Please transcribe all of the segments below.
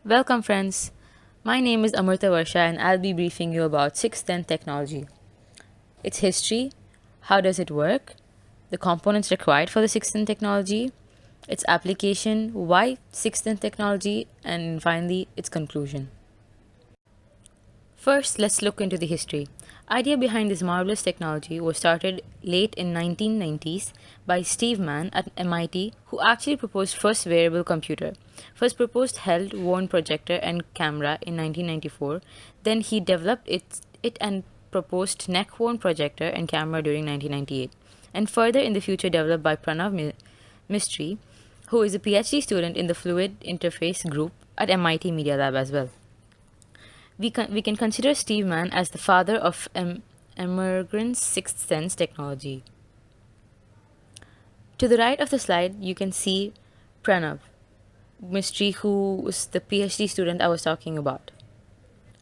Welcome, friends. My name is Amrita Varsha, and I'll be briefing you about 610 technology, its history, how does it work, the components required for the 610 technology, its application, why 610 technology, and finally, its conclusion. First, let's look into the history. Idea behind this marvelous technology was started late in 1990s by Steve Mann at MIT, who actually proposed first wearable computer. First proposed held worn projector and camera in 1994. Then he developed it and proposed neck worn projector and camera during 1998. And further in the future developed by Pranav Mistry, who is a PhD student in the Fluid Interface group at MIT Media Lab as well. We can consider Steve Mann as the father of emergent sixth sense technology. To the right of the slide, you can see Pranav Mystery, who was the PhD student I was talking about.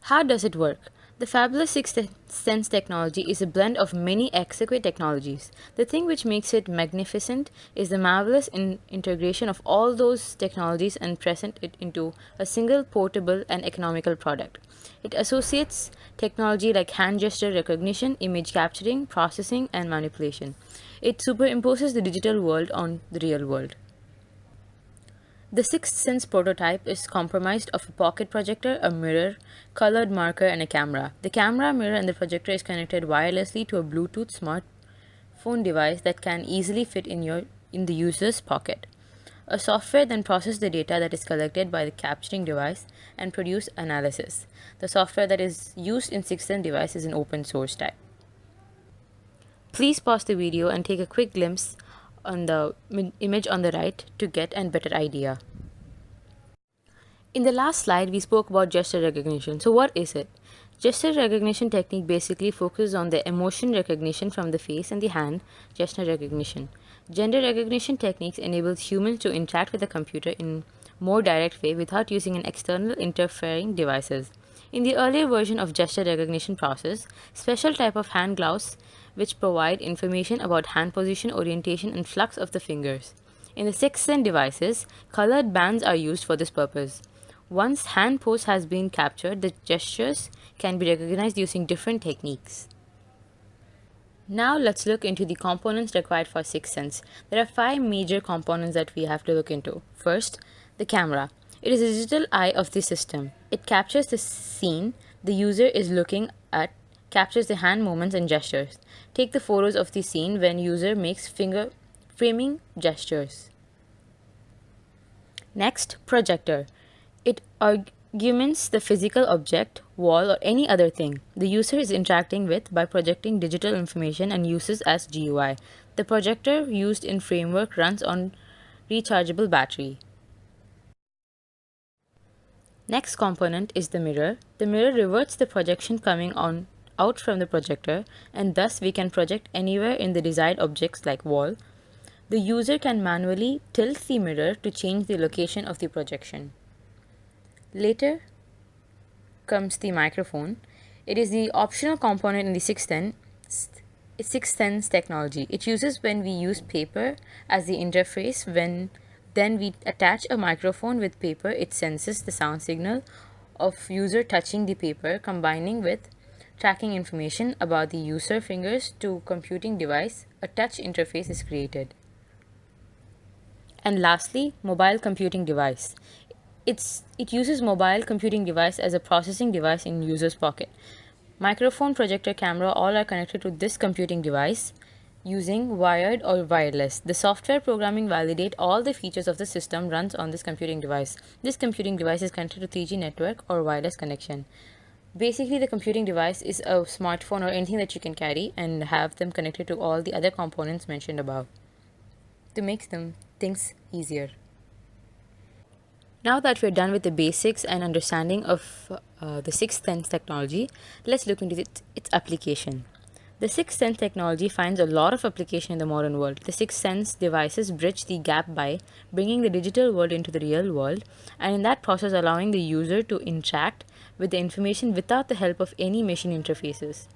How does it work? The fabulous sixth sense technology is a blend of many exquisite technologies. The thing which makes it magnificent is the marvelous integration of all those technologies and present it into a single portable and economical product. It associates technology like hand gesture recognition, image capturing, processing, and manipulation. It superimposes the digital world on the real world. The sixth sense prototype is comprised of a pocket projector, a mirror, colored marker, and a camera. The camera, mirror, and the projector is connected wirelessly to a Bluetooth smartphone device that can easily fit in the user's pocket. A software then processes the data that is collected by the capturing device and produce analysis. The software that is used in sixth sense device is an open source type. Please pause the video and take a quick glimpse on the image on the right to get a better idea. In the last slide, we spoke about gesture recognition. So what is it? Gesture recognition technique basically focuses on the emotion recognition from the face and the hand gesture recognition. Gender recognition techniques enables humans to interact with the computer in more direct way without using an external interfering devices. In the earlier version of gesture recognition process, special type of hand gloves which provide information about hand position, orientation, and flux of the fingers. In the sixth sense devices, colored bands are used for this purpose. Once hand pose has been captured, the gestures can be recognized using different techniques. Now let's look into the components required for sixth sense. There are 5 major components that we have to look into. First, the camera. It is a digital eye of the system. It captures the scene the user is looking at, captures the hand movements and gestures. Take the photos of the scene when user makes finger framing gestures. Next, projector. It augments the physical object, wall, or any other thing the user is interacting with by projecting digital information and uses as GUI. The projector used in framework runs on rechargeable battery. Next component is the mirror. The mirror reverts the projection coming out from the projector, and thus we can project anywhere in the desired objects like wall. The user can manually tilt the mirror to change the location of the projection. Later comes the microphone. It is the optional component in the sixth sense technology. It uses when we use paper as the interface. Then we attach a microphone with paper, it senses the sound signal of user touching the paper, combining with tracking information about the user fingers to computing device. A touch interface is created. And lastly, mobile computing device. It uses mobile computing device as a processing device in user's pocket. Microphone, projector, camera all are connected to this computing device using wired or wireless. The software programming validate all the features of the system runs on this computing device. This computing device is connected to 3G network or wireless connection. Basically, the computing device is a smartphone or anything that you can carry and have them connected to all the other components mentioned above to make them things easier. Now that we're done with the basics and understanding of the sixth sense technology, let's look into its application. The sixth sense technology finds a lot of application in the modern world. The sixth sense devices bridge the gap by bringing the digital world into the real world, and in that process allowing the user to interact with the information without the help of any machine interfaces.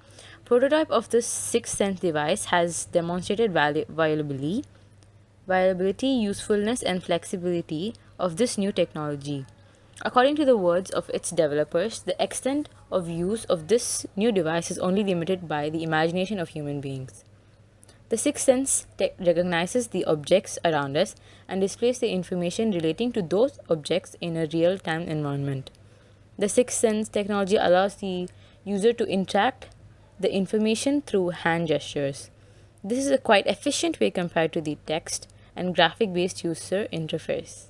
Prototype of this sixth sense device has demonstrated viability, usefulness, and flexibility of this new technology. According to the words of its developers, the extent of use of this new device is only limited by the imagination of human beings. The sixth sense recognizes the objects around us and displays the information relating to those objects in a real time environment. The sixth sense technology allows the user to interact the information through hand gestures. This is a quite efficient way compared to the text and graphic based user interface.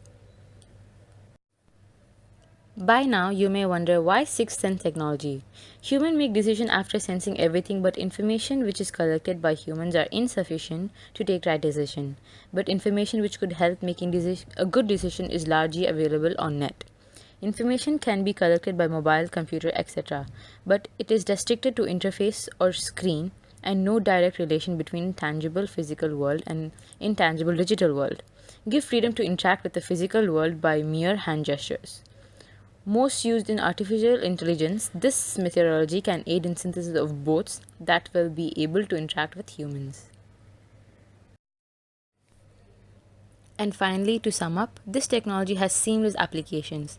By now, you may wonder why sixth sense technology. Humans make decisions after sensing everything, but information which is collected by humans are insufficient to take right decision. But information which could help making a good decision is largely available on net. Information can be collected by mobile, computer, etc., but it is restricted to interface or screen and no direct relation between tangible physical world and intangible digital world. Give freedom to interact with the physical world by mere hand gestures. Most used in artificial intelligence, this methodology can aid in synthesis of bots that will be able to interact with humans. And finally, to sum up, this technology has seamless applications.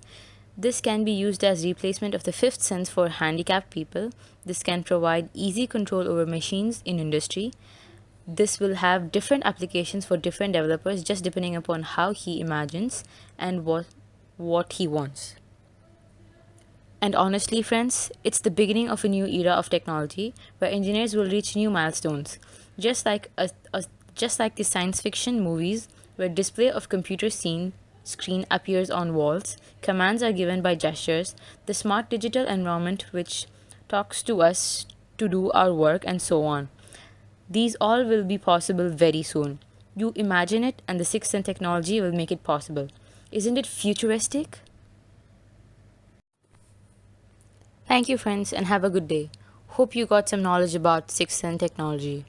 This can be used as replacement of the fifth sense for handicapped people. This can provide easy control over machines in industry. This will have different applications for different developers just depending upon how he imagines and what he wants. And honestly, friends, it's the beginning of a new era of technology where engineers will reach new milestones. Just like just like the science fiction movies where display of computer screen appears on walls, commands are given by gestures, the smart digital environment which talks to us to do our work and so on. These all will be possible very soon. You imagine it and the sixth sense technology will make it possible. Isn't it futuristic? Thank you, friends, and have a good day. Hope you got some knowledge about sixth sense technology.